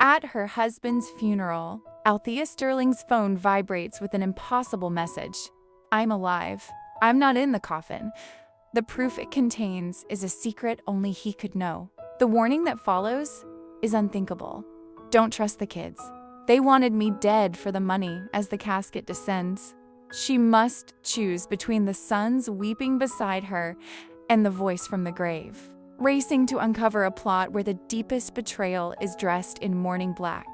At her husband's funeral, Althea Sterling's phone vibrates with an impossible message. I'm alive. I'm not in the coffin. The proof it contains is a secret only he could know. The warning that follows is unthinkable. Don't trust the kids. They wanted me dead for the money as the casket descends. She must choose between the sons weeping beside her and the voice from the grave, racing to uncover a plot where the deepest betrayal is dressed in mourning black.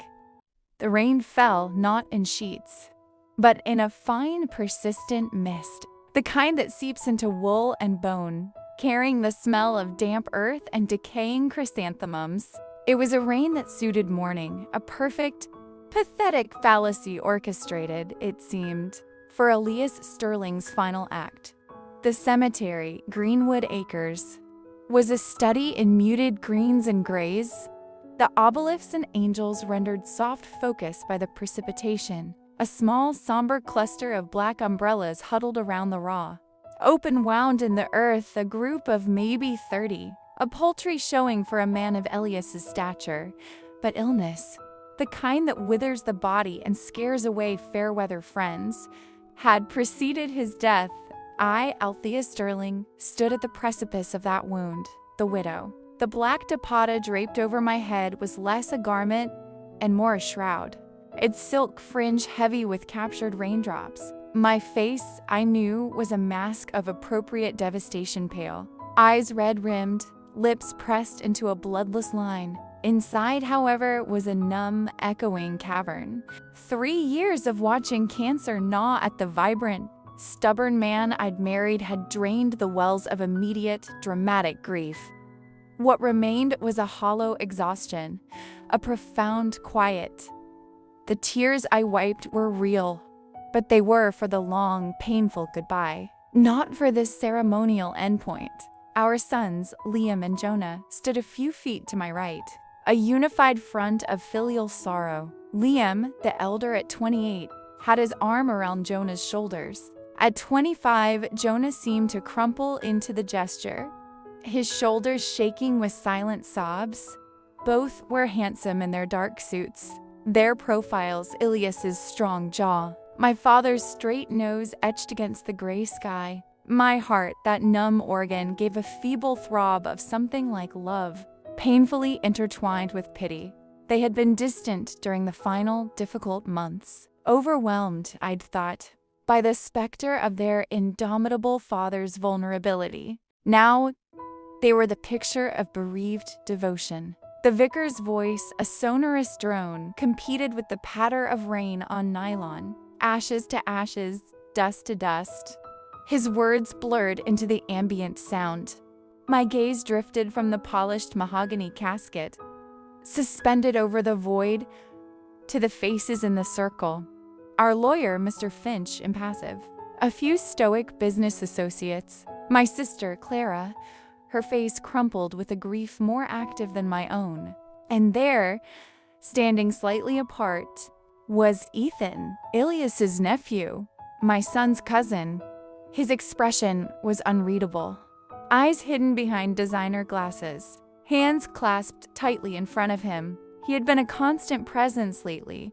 The rain fell not in sheets, but in a fine, persistent mist, the kind that seeps into wool and bone, carrying the smell of damp earth and decaying chrysanthemums. It was a rain that suited mourning, a perfect, pathetic fallacy orchestrated, it seemed, for Althea Sterling's final act. The cemetery, Greenwood Acres, was a study in muted greens and grays, the obelisks and angels rendered soft focus by the precipitation. A small, somber cluster of black umbrellas huddled around the raw. Open wound in the earth, a group of maybe 30, a paltry showing for a man of Elias's stature, but illness, the kind that withers the body and scares away fair-weather friends, had preceded his death. I, Althea Sterling, stood at the precipice of that wound, the widow. The black dupatta draped over my head was less a garment and more a shroud, its silk fringe heavy with captured raindrops. My face, I knew, was a mask of appropriate devastation pale, eyes red-rimmed, lips pressed into a bloodless line. Inside, however, was a numb, echoing cavern. 3 years of watching cancer gnaw at the vibrant, stubborn man I'd married had drained the wells of immediate, dramatic grief. What remained was a hollow exhaustion, a profound quiet. The tears I wiped were real, but they were for the long, painful goodbye, not for this ceremonial endpoint. Our sons, Liam and Jonah, stood a few feet to my right, a unified front of filial sorrow. Liam, the elder at 28, had his arm around Jonah's shoulders. At 25, Jonah seemed to crumple into the gesture, his shoulders shaking with silent sobs. Both were handsome in their dark suits, their profiles Ilias's strong jaw, my father's straight nose etched against the gray sky. My heart, that numb organ, gave a feeble throb of something like love, painfully intertwined with pity. They had been distant during the final, difficult months, overwhelmed, I'd thought, by the specter of their indomitable father's vulnerability. Now, they were the picture of bereaved devotion. The vicar's voice, a sonorous drone, competed with the patter of rain on nylon. Ashes to ashes, dust to dust. His words blurred into the ambient sound. My gaze drifted from the polished mahogany casket, suspended over the void, to the faces in the circle. Our lawyer, Mr. Finch, impassive. A few stoic business associates. My sister, Clara, her face crumpled with a grief more active than my own. And there, standing slightly apart, was Ethan, Ilias's nephew, my son's cousin. His expression was unreadable. Eyes hidden behind designer glasses, hands clasped tightly in front of him. He had been a constant presence lately,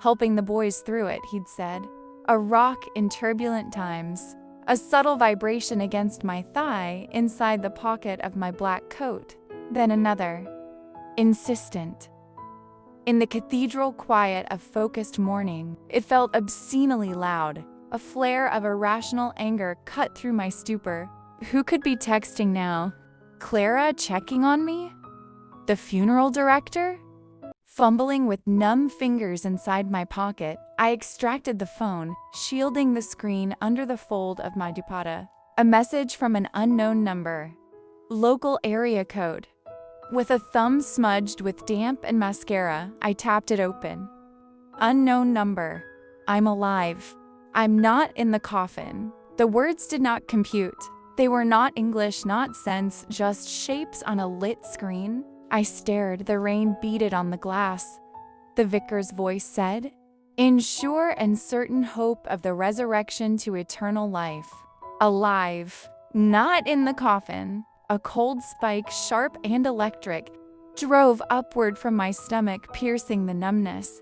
helping the boys through it, he'd said. A rock in turbulent times. A subtle vibration against my thigh inside the pocket of my black coat. Then another. Insistent. In the cathedral quiet of focused mourning, it felt obscenely loud. A flare of irrational anger cut through my stupor. Who could be texting now? Clara checking on me? The funeral director? Fumbling with numb fingers inside my pocket, I extracted the phone, shielding the screen under the fold of my dupatta. A message from an unknown number. Local area code. With a thumb smudged with damp and mascara, I tapped it open. Unknown number. I'm alive. I'm not in the coffin. The words did not compute. They were not English, not sense, just shapes on a lit screen. I stared, the rain beaded on the glass. The vicar's voice said, "In sure and certain hope of the resurrection to eternal life. Alive, not in the coffin." A cold spike, sharp and electric, drove upward from my stomach, piercing the numbness,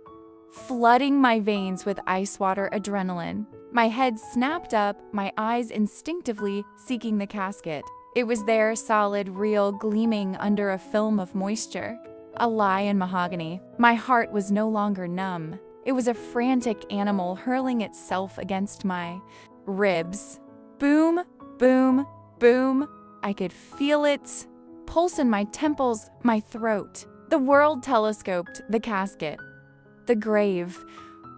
flooding my veins with ice water adrenaline. My head snapped up, my eyes instinctively seeking the casket. It was there, solid, real, gleaming under a film of moisture. A lie in mahogany. My heart was no longer numb. It was a frantic animal hurling itself against my ribs. Boom, boom, boom. I could feel it pulse in my temples, my throat. The world telescoped, the casket, the grave,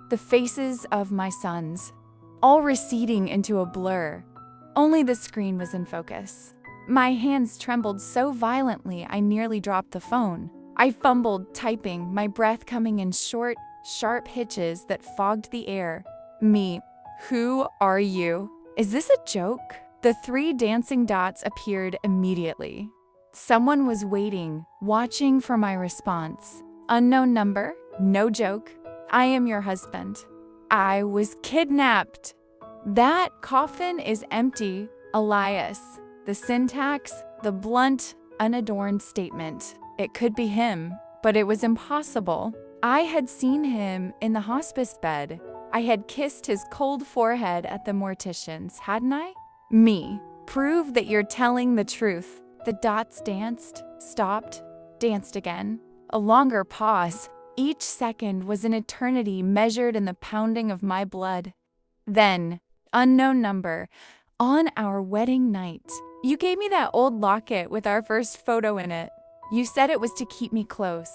the faces of my sons, all receding into a blur. Only the screen was in focus. My hands trembled so violently I nearly dropped the phone. I fumbled, typing, my breath coming in short, sharp hitches that fogged the air. Me. Who are you? Is this a joke? The 3 dancing dots appeared immediately. Someone was waiting, watching for my response. Unknown number, no joke. I am your husband. I was kidnapped. That coffin is empty, Elias. The syntax, the blunt, unadorned statement. It could be him, but it was impossible. I had seen him in the hospice bed. I had kissed his cold forehead at the mortician's, hadn't I? Me. Prove that you're telling the truth. The dots danced, stopped, danced again. A longer pause. Each second was an eternity measured in the pounding of my blood. Then, unknown number, on our wedding night, you gave me that old locket with our first photo in it. You said it was to keep me close,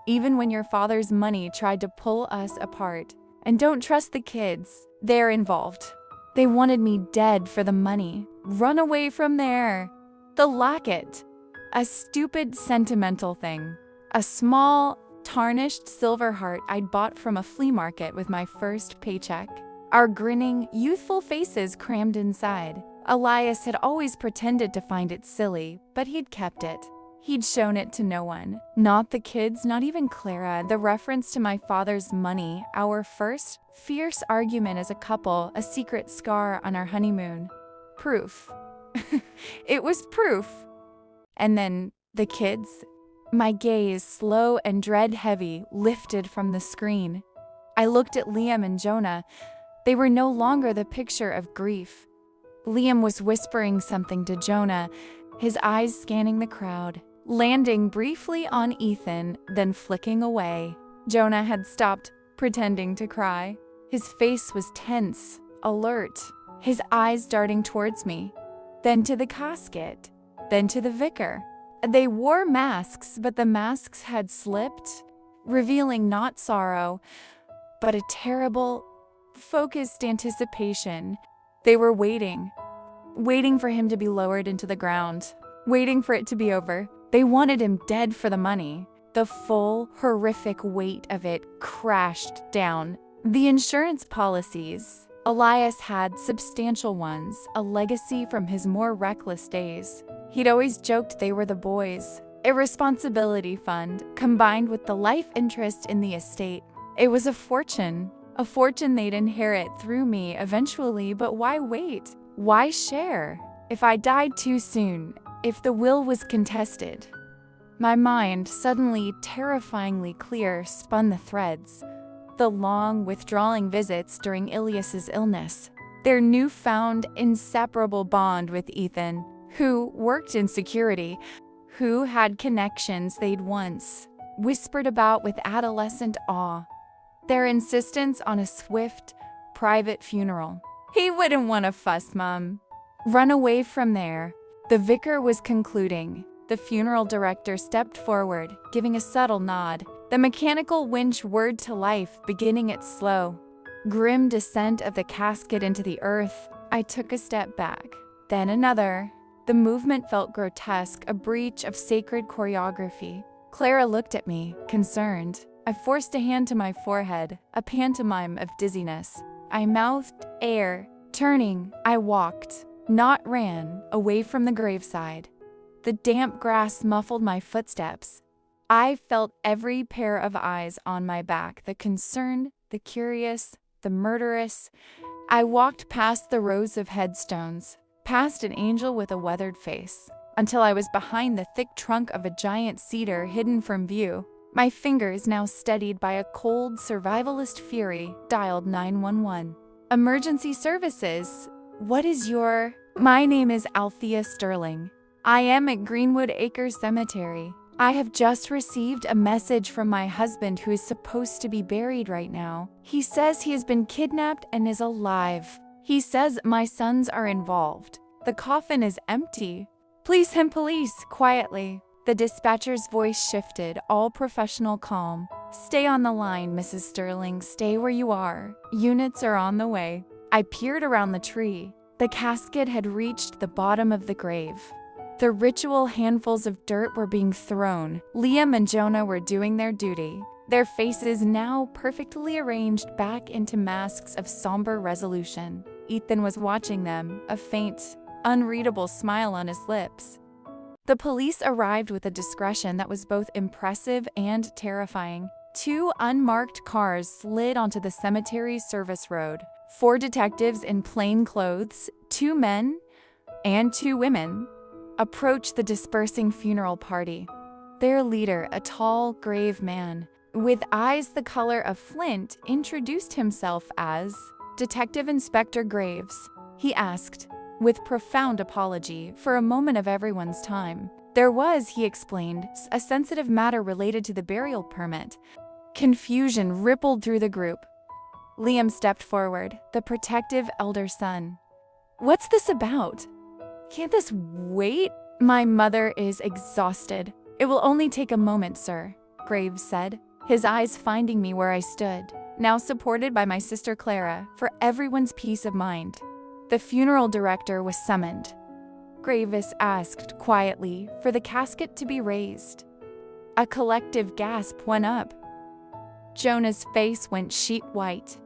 even when your father's money tried to pull us apart. And don't trust the kids. They're involved. They wanted me dead for the money. Run away from there. The locket. A stupid sentimental thing. A small, tarnished silver heart I'd bought from a flea market with my first paycheck. Our grinning, youthful faces crammed inside. Elias had always pretended to find it silly, but he'd kept it. He'd shown it to no one. Not the kids, not even Clara. The reference to my father's money, our first fierce argument as a couple, a secret scar on our honeymoon. Proof. It was proof. And then the kids. My gaze, slow and dread-heavy, lifted from the screen. I looked at Liam and Jonah. They were no longer the picture of grief. Liam was whispering something to Jonah, his eyes scanning the crowd, landing briefly on Ethan, then flicking away. Jonah had stopped pretending to cry. His face was tense, alert, his eyes darting towards me, then to the casket, then to the vicar. They wore masks, but the masks had slipped, revealing not sorrow, but a terrible, focused anticipation. They were waiting for him to be lowered into the ground, waiting for it to be over. They wanted him dead for the money. The full, horrific weight of it crashed down. The insurance policies. Elias had substantial ones, a legacy from his more reckless days. He'd always joked they were the boys' irresponsibility fund, combined with the life interest in the estate. It was a fortune they'd inherit through me eventually, but why wait? Why share? If I died too soon, if the will was contested. My mind, suddenly terrifyingly clear, spun the threads. The long, withdrawing visits during Ilias's illness. Their newfound, inseparable bond with Ethan, who worked in security, who had connections they'd once whispered about with adolescent awe. Their insistence on a swift, private funeral. He wouldn't want to fuss, Mom. Run away from there. The vicar was concluding. The funeral director stepped forward, giving a subtle nod. The mechanical winch whirred to life, beginning its slow, grim descent of the casket into the earth. I took a step back, then another. The movement felt grotesque, a breach of sacred choreography. Clara looked at me, concerned. I forced a hand to my forehead, a pantomime of dizziness. I mouthed air. Turning, I walked, not ran, away from the graveside. The damp grass muffled my footsteps. I felt every pair of eyes on my back, the concerned, the curious, the murderous. I walked past the rows of headstones, past an angel with a weathered face. until I was behind the thick trunk of a giant cedar hidden from view. My fingers, now steadied by a cold, survivalist fury, dialed 911. Emergency services. What is your... My name is Althea Sterling. I am at Greenwood Acres Cemetery. I have just received a message from my husband who is supposed to be buried right now. He says he has been kidnapped and is alive. He says my sons are involved. The coffin is empty. Please send police, quietly. The dispatcher's voice shifted, all professional calm. Stay on the line, Mrs. Sterling. Stay where you are. Units are on the way. I peered around the tree. The casket had reached the bottom of the grave. The ritual handfuls of dirt were being thrown. Liam and Jonah were doing their duty, their faces now perfectly arranged back into masks of somber resolution. Ethan was watching them, a faint, unreadable smile on his lips. The police arrived with a discretion that was both impressive and terrifying. 2 unmarked cars slid onto the cemetery's service road. 4 detectives in plain clothes, 2 men and 2 women, approached the dispersing funeral party. Their leader, a tall, grave man, with eyes the color of flint, introduced himself as Detective Inspector Graves. He asked, with profound apology, for a moment of everyone's time. There was, he explained, a sensitive matter related to the burial permit. Confusion rippled through the group. Liam stepped forward, the protective elder son. What's this about? Can't this wait? My mother is exhausted. It will only take a moment, sir, Graves said, his eyes finding me where I stood, now supported by my sister Clara, for everyone's peace of mind. The funeral director was summoned. Graves asked quietly for the casket to be raised. A collective gasp went up. Jonah's face went sheet white.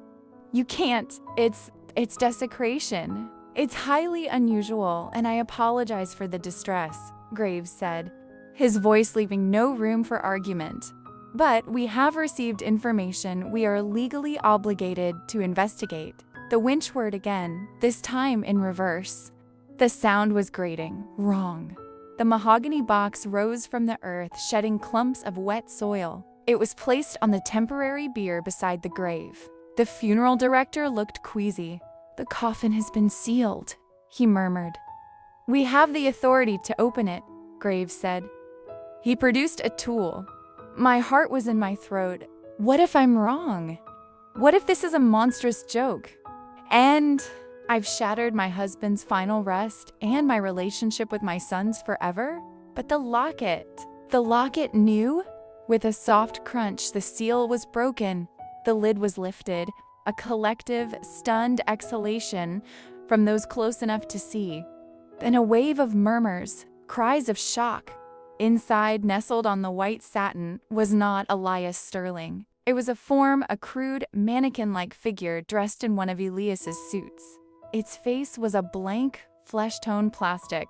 You can't. It's desecration. It's highly unusual, and I apologize for the distress, Graves said, his voice leaving no room for argument. But we have received information we are legally obligated to investigate. The winch word again, this time in reverse. The sound was grating, wrong. The mahogany box rose from the earth, shedding clumps of wet soil. It was placed on the temporary bier beside the grave. The funeral director looked queasy. The coffin has been sealed, he murmured. We have the authority to open it, Graves said. He produced a tool. My heart was in my throat. What if I'm wrong? What if this is a monstrous joke? And I've shattered my husband's final rest and my relationship with my sons forever? But the locket knew? With a soft crunch, the seal was broken. The lid was lifted. A collective, stunned exhalation from those close enough to see. Then a wave of murmurs, cries of shock. Inside, nestled on the white satin, was not Elias Sterling. It was a crude, mannequin-like figure dressed in one of Elias's suits. Its face was a blank, flesh-tone plastic,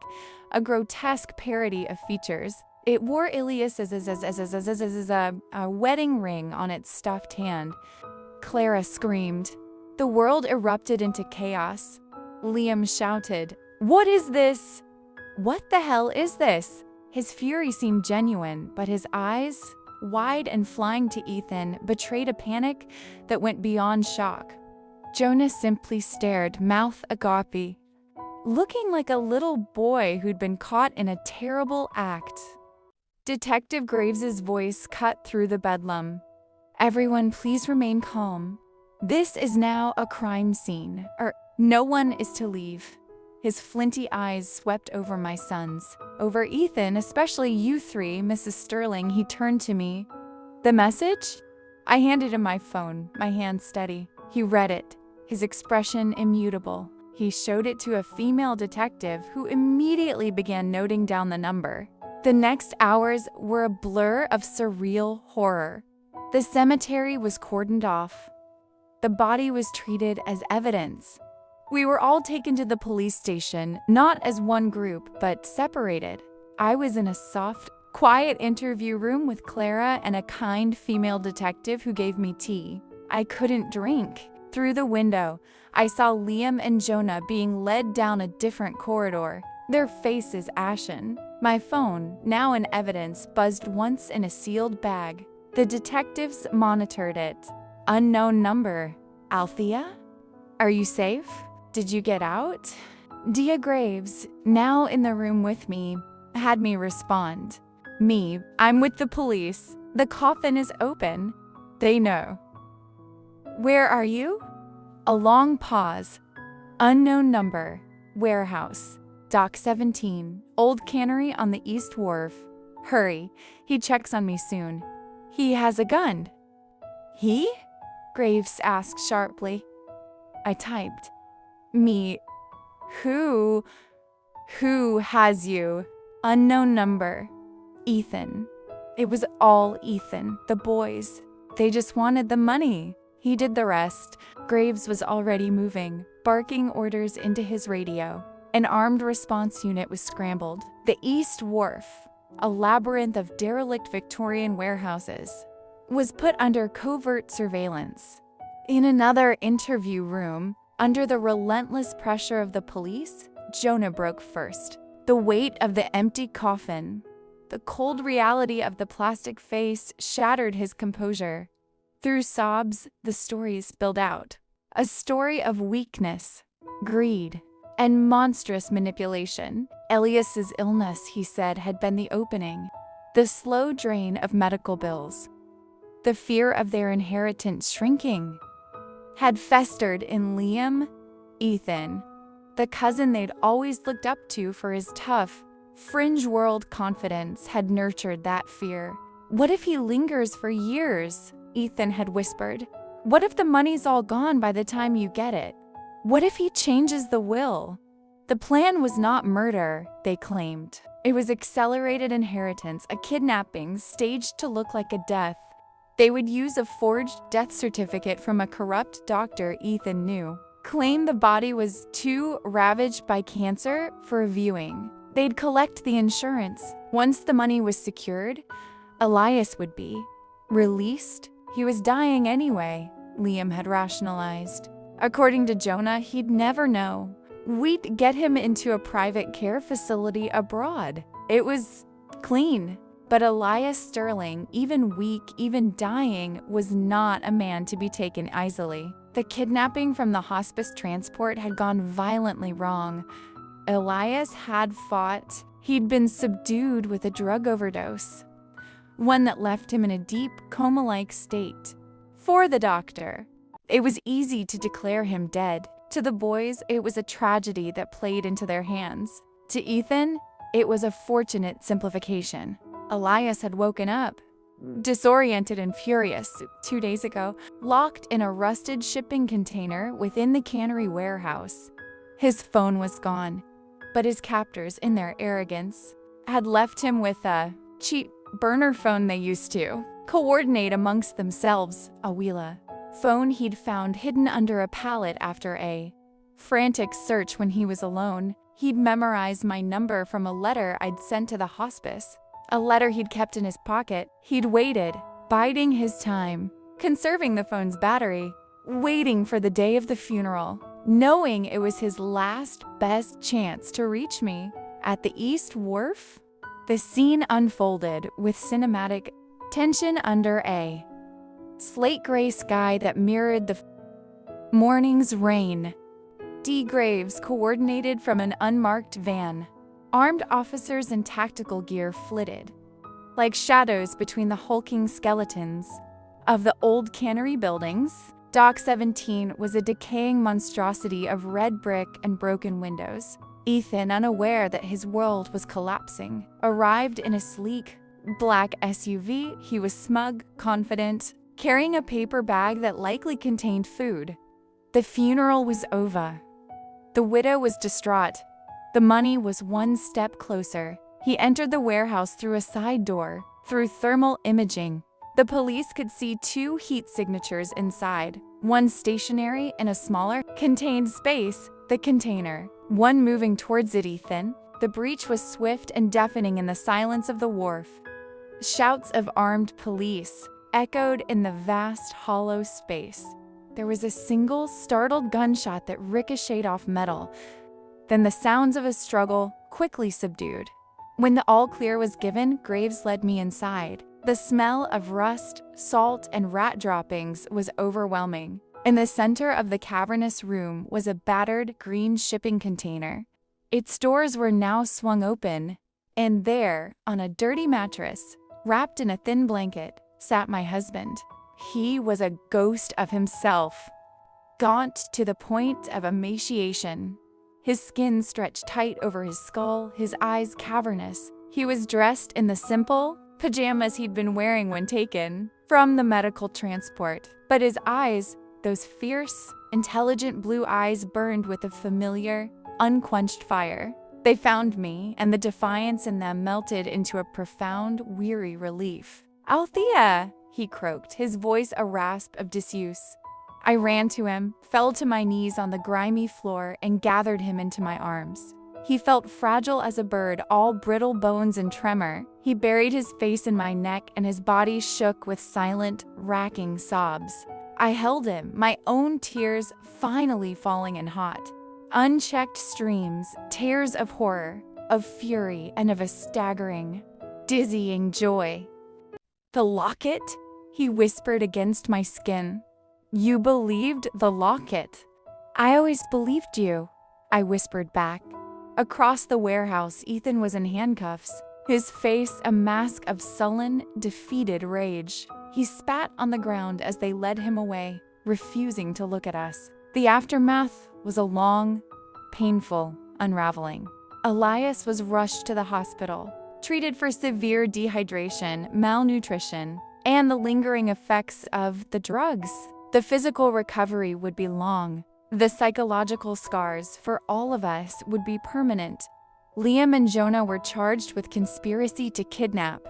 a grotesque parody of features. It wore Elias's a wedding ring on its stuffed hand. Clara screamed. The world erupted into chaos. Liam shouted, "What is this? What the hell is this?" His fury seemed genuine, but his eyes, wide and flying to Ethan, betrayed a panic that went beyond shock. Jonah simply stared, mouth agape, looking like a little boy who'd been caught in a terrible act. Detective Graves's voice cut through the bedlam. Everyone, please remain calm. This is now a crime scene. No one is to leave. His flinty eyes swept over my sons. Over Ethan, especially you 3, Mrs. Sterling, he turned to me. The message? I handed him my phone, my hand steady. He read it, his expression immutable. He showed it to a female detective who immediately began noting down the number. The next hours were a blur of surreal horror. The cemetery was cordoned off. The body was treated as evidence. We were all taken to the police station, not as one group, but separated. I was in a soft, quiet interview room with Clara and a kind female detective who gave me tea. I couldn't drink. Through the window, I saw Liam and Jonah being led down a different corridor. Their faces ashen. My phone, now in evidence, buzzed once in a sealed bag. The detectives monitored it. Unknown number. Althea? Are you safe? Did you get out? Dia Graves, now in the room with me, had me respond. Me, I'm with the police. The coffin is open. They know. Where are you? A long pause. Unknown number. Warehouse. Dock 17. Old cannery on the East Wharf. Hurry. He checks on me soon. He has a gun. He? Graves asked sharply. I typed. Me. Who has you? Unknown number. Ethan. It was all Ethan, the boys. They just wanted the money. He did the rest. Graves was already moving, barking orders into his radio. An armed response unit was scrambled. The East Wharf, a labyrinth of derelict Victorian warehouses, was put under covert surveillance. In another interview room, under the relentless pressure of the police, Jonah broke first. The weight of the empty coffin, the cold reality of the plastic face shattered his composure. Through sobs, the story spilled out. A story of weakness, greed, and monstrous manipulation. Elias's illness, he said, had been the opening. The slow drain of medical bills, the fear of their inheritance shrinking, had festered in Liam. Ethan, the cousin they'd always looked up to for his tough, fringe world confidence, had nurtured that fear. What if he lingers for years? Ethan had whispered. What if the money's all gone by the time you get it? What if he changes the will? The plan was not murder, they claimed. It was accelerated inheritance, a kidnapping staged to look like a death. They would use a forged death certificate from a corrupt doctor Ethan knew, claim the body was too ravaged by cancer for viewing. They'd collect the insurance. Once the money was secured, Elias would be released. He was dying anyway, Liam had rationalized. According to Jonah, he'd never know. We'd get him into a private care facility abroad. It was clean. But Althea Sterling, even weak, even dying, was not a man to be taken easily. The kidnapping from the hospice transport had gone violently wrong. Elias had fought. He'd been subdued with a drug overdose, one that left him in a deep, coma-like state. For the doctor, it was easy to declare him dead. To the boys, it was a tragedy that played into their hands. To Ethan, it was a fortunate simplification. Elias had woken up, disoriented and furious, 2 days ago, locked in a rusted shipping container within the cannery warehouse. His phone was gone, but his captors, in their arrogance, had left him with a cheap burner phone they used to coordinate amongst themselves, a Wheela phone he'd found hidden under a pallet after a frantic search when he was alone. He'd memorized my number from a letter I'd sent to the hospice. A letter he'd kept in his pocket. He'd waited, biding his time, conserving the phone's battery, waiting for the day of the funeral, knowing it was his last best chance to reach me. At the East Wharf, the scene unfolded with cinematic tension under a slate gray sky that mirrored the morning's rain. D. Graves coordinated from an unmarked van. Armed officers in tactical gear flitted, like shadows between the hulking skeletons of the old cannery buildings. Dock 17 was a decaying monstrosity of red brick and broken windows. Ethan, unaware that his world was collapsing, arrived in a sleek, black SUV. He was smug, confident, carrying a paper bag that likely contained food. The funeral was over. The widow was distraught. The money was one step closer. He entered the warehouse through a side door. Through thermal imaging, the police could see 2 heat signatures inside. One stationary in a smaller, contained space, the container. One moving towards it. Ethan. The breach was swift and deafening in the silence of the wharf. Shouts of armed police echoed in the vast, hollow space. There was a single, startled gunshot that ricocheted off metal. then the sounds of a struggle quickly subdued. When the all clear was given, Graves led me inside. The smell of rust, salt, and rat droppings was overwhelming. In the center of the cavernous room was a battered green shipping container. Its doors were now swung open, and there, on a dirty mattress, wrapped in a thin blanket, sat my husband. He was a ghost of himself, gaunt to the point of emaciation. His skin stretched tight over his skull, his eyes cavernous. He was dressed in the simple pajamas he'd been wearing when taken from the medical transport. But his eyes, those fierce, intelligent blue eyes, burned with a familiar, unquenched fire. They found me, and the defiance in them melted into a profound, weary relief. "Althea!" he croaked, his voice a rasp of disuse. I ran to him, fell to my knees on the grimy floor, and gathered him into my arms. He felt fragile as a bird, all brittle bones and tremor. He buried his face in my neck, and his body shook with silent, racking sobs. I held him, my own tears finally falling in hot. Unchecked streams, tears of horror, of fury, and of a staggering, dizzying joy. "The locket?" he whispered against my skin. "You believed the locket." "I always believed you," I whispered back. Across the warehouse, Ethan was in handcuffs, his face a mask of sullen, defeated rage. He spat on the ground as they led him away, refusing to look at us. The aftermath was a long, painful unraveling. Elias was rushed to the hospital, treated for severe dehydration, malnutrition, and the lingering effects of the drugs. The physical recovery would be long. The psychological scars for all of us would be permanent. Liam and Jonah were charged with conspiracy to kidnap,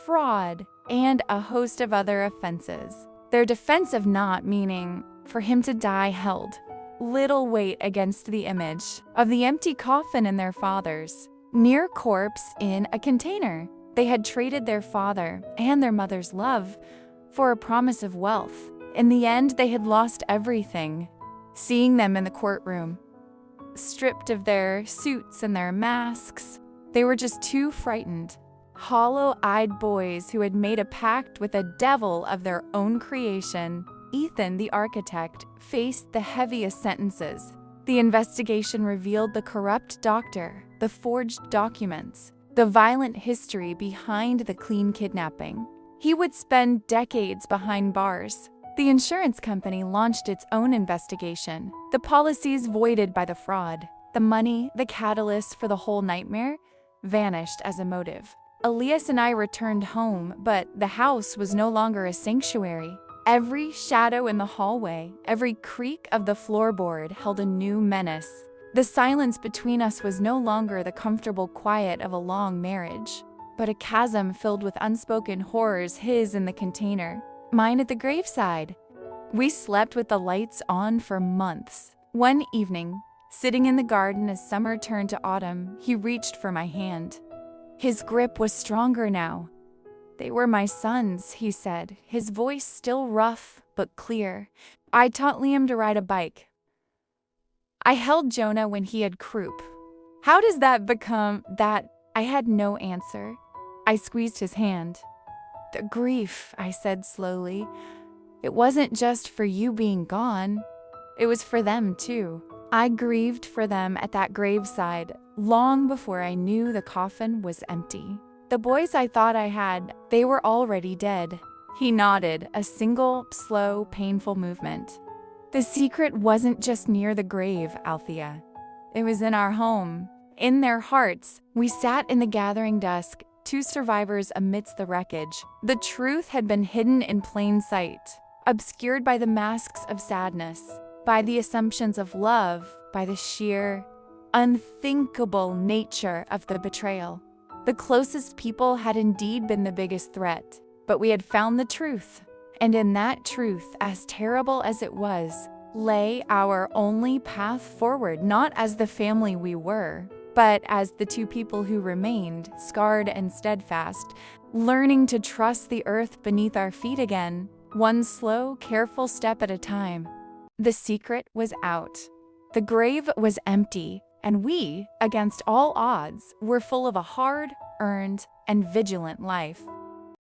fraud, and a host of other offenses. Their defense of not meaning for him to die held little weight against the image of the empty coffin in their father's near corpse in a container. They had traded their father and their mother's love for a promise of wealth. In the end, they had lost everything. Seeing them in the courtroom, stripped of their suits and their masks, they were just two frightened, hollow-eyed boys who had made a pact with a devil of their own creation. Ethan, the architect, faced the heaviest sentences. The investigation revealed the corrupt doctor, the forged documents, the violent history behind the clean kidnapping. He would spend decades behind bars. The insurance company launched its own investigation. The policies voided by the fraud. The money, the catalyst for the whole nightmare, vanished as a motive. Elias and I returned home, but the house was no longer a sanctuary. Every shadow in the hallway, every creak of the floorboard held a new menace. The silence between us was no longer the comfortable quiet of a long marriage, but a chasm filled with unspoken horrors, his in the container, mine at the graveside. We slept with the lights on for months. One evening, sitting in the garden as summer turned to autumn, he reached for my hand. His grip was stronger now. "They were my sons," he said, his voice still rough but clear. "I taught Liam to ride a bike. I held Jonah when he had croup. How does that become that?" I had no answer. I squeezed his hand. "The grief," I said slowly. "It wasn't just for you being gone. It was for them too. I grieved for them at that graveside long before I knew the coffin was empty. The boys I thought I had, they were already dead." He nodded, a single, slow, painful movement. "The secret wasn't just near the grave, Althea. It was in our home, in their hearts." We sat in the gathering dusk, two survivors amidst the wreckage. The truth had been hidden in plain sight, obscured by the masks of sadness, by the assumptions of love, by the sheer, unthinkable nature of the betrayal. The closest people had indeed been the biggest threat, but we had found the truth. And in that truth, as terrible as it was, lay our only path forward, not as the family we were, but as the two people who remained, scarred and steadfast, learning to trust the earth beneath our feet again, one slow, careful step at a time. The secret was out. The grave was empty. And we, against all odds, were full of a hard, earned, and vigilant life.